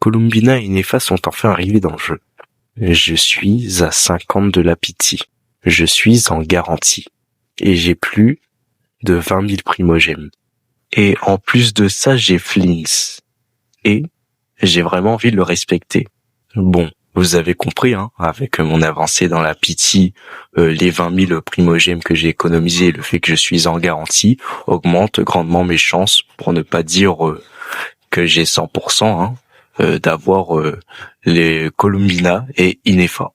Columbina et Inefa sont enfin arrivés dans le jeu. Je suis à 50 de la pity. Je suis en garantie. Et j'ai plus de 20 000 primogèmes. Et en plus de ça, j'ai Flins. Et j'ai vraiment envie de le respecter. Bon, vous avez compris, hein, avec mon avancée dans la pity, les 20 000 primogèmes que j'ai économisés et le fait que je suis en garantie augmente grandement mes chances, pour ne pas dire que j'ai 100%, hein, d'avoir les Columbina et Inefa.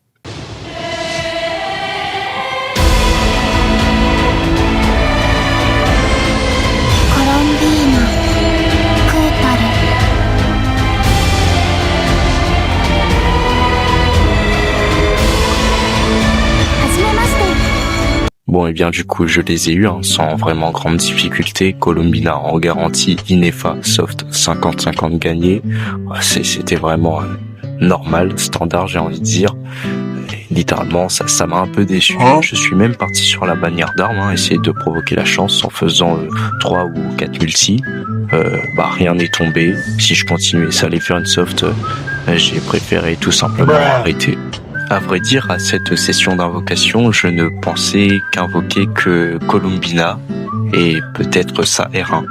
Bon, et bien du coup, je les ai eus, hein, sans vraiment grande difficulté. Columbina en garantie, Inefa soft 50-50 gagné. C'était vraiment normal, standard, j'ai envie de dire. Et littéralement, ça m'a un peu déçu. Je suis même parti sur la bannière d'armes, hein, essayer de provoquer la chance en faisant 3 ou 4 multi. Rien n'est tombé. Si je continuais, ça allait faire une soft. J'ai préféré tout simplement arrêter. À vrai dire, à cette session d'invocation, je ne pensais qu'invoquer que Columbina et peut-être sa R1.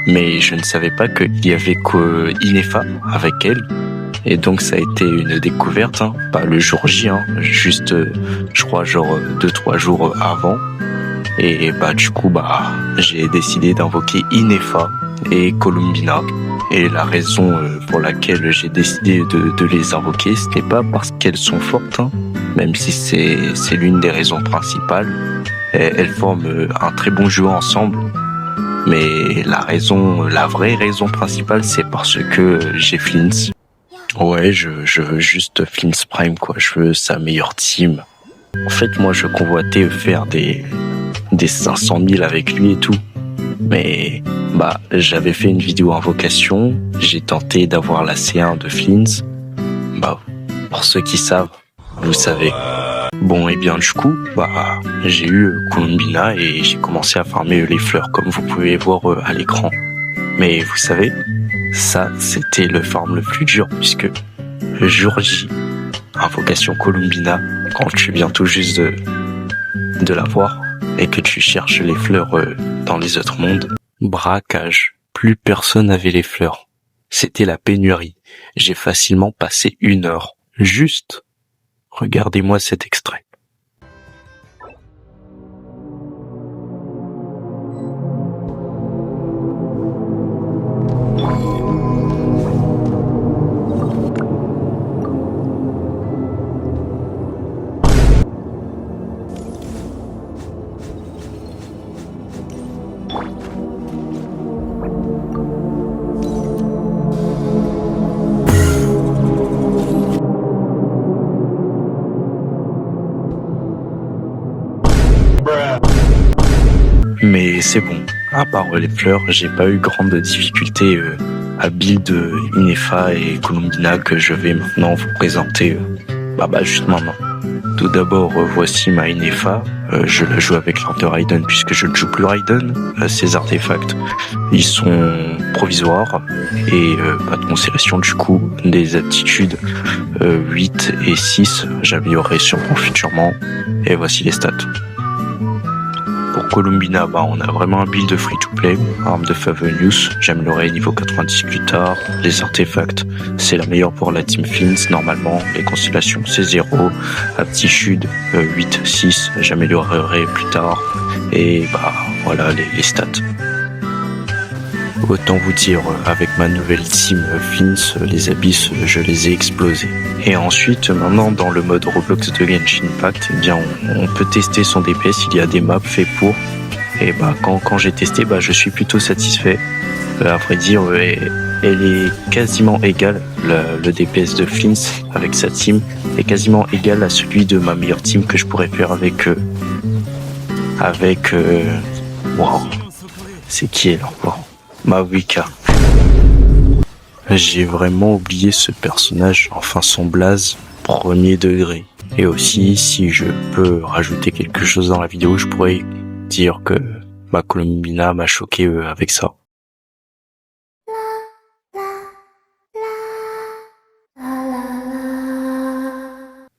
Mais je ne savais pas qu'il y avait que Inefa avec elle. Et donc ça a été une découverte, hein, pas le jour J, hein, juste, je crois, genre 2-3 jours avant. Et du coup, j'ai décidé d'invoquer Inefa et Columbina. Et la raison pour laquelle j'ai décidé de les invoquer, ce n'est pas parce qu'elles sont fortes, hein, même si c'est l'une des raisons principales. Elles forment un très bon duo ensemble. Mais la vraie raison principale, c'est parce que j'ai Flins. Ouais, je veux juste Flins Prime, quoi. Je veux sa meilleure team. En fait, moi, je convoitais faire des 500 000 avec lui et tout. Mais j'avais fait une vidéo invocation, j'ai tenté d'avoir la C1 de Flins. Pour ceux qui savent, vous savez. Bon, et bien du coup, j'ai eu Columbina et j'ai commencé à farmer les fleurs, comme vous pouvez voir à l'écran. Mais vous savez, ça, c'était le farm le plus dur, puisque le jour J, invocation Columbina, quand tu viens tout juste de la voir, et que tu cherches les fleurs dans les autres mondes, braquage. Plus personne n'avait les fleurs. C'était la pénurie. J'ai facilement passé 1 heure. Juste. Regardez-moi cet extrait. Mais c'est bon, à part les fleurs, j'ai pas eu grande difficulté à build Inefa et Columbina que je vais maintenant vous présenter juste maintenant. Tout d'abord, voici ma Inefa. Je la joue avec l'Hunter Raiden puisque je ne joue plus Raiden. Ces artefacts, ils sont provisoires et pas de consolation du coup. Des aptitudes 8 et 6, j'améliorerai sûrement futurement. Et voici les stats. Pour Columbina, on a vraiment un build free-to-play, arme de Favonius, j'améliorerai niveau 90 plus tard, les artefacts, c'est la meilleure pour la team Flins, normalement, les constellations c'est 0, aptitude 8, 6, j'améliorerai plus tard, et voilà les stats. Autant vous dire, avec ma nouvelle team Flins, les abysses, je les ai explosés. Et ensuite, maintenant, dans le mode Roblox de Genshin Impact, on peut tester son DPS, il y a des maps faits pour. Et quand j'ai testé, je suis plutôt satisfait. À vrai dire, elle est quasiment égale, le DPS de Flins avec sa team, est quasiment égal à celui de ma meilleure team que je pourrais faire avec c'est qui elle encore? Mavuika. J'ai vraiment oublié ce personnage, enfin son blaze, 1er degré. Et aussi, si je peux rajouter quelque chose dans la vidéo, je pourrais dire que Columbina m'a choqué avec ça.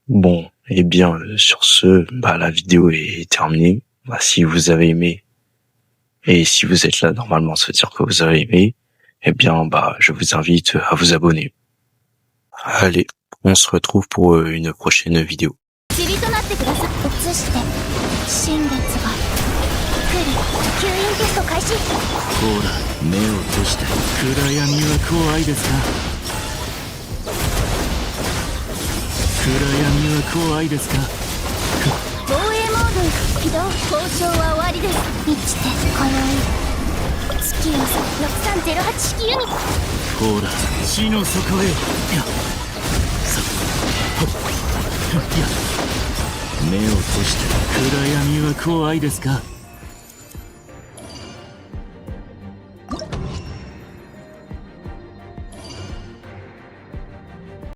Bon, eh bien, sur ce, la vidéo est terminée. Si vous avez aimé, et si vous êtes là, normalement, ça veut dire que vous avez aimé, eh bien, je vous invite à vous abonner. Allez, on se retrouve pour une prochaine vidéo. 塵となってください。移して新月が来る。吸引テスト開始。ほら、目を閉じて。暗闇は怖いですか？暗闇は怖いですか？防衛モード起動。交渉は終わりです。満ちて今宵月夜6308式ユニット。ほら、地の底へ。やさはっや目を閉じて。暗闇は怖いですか？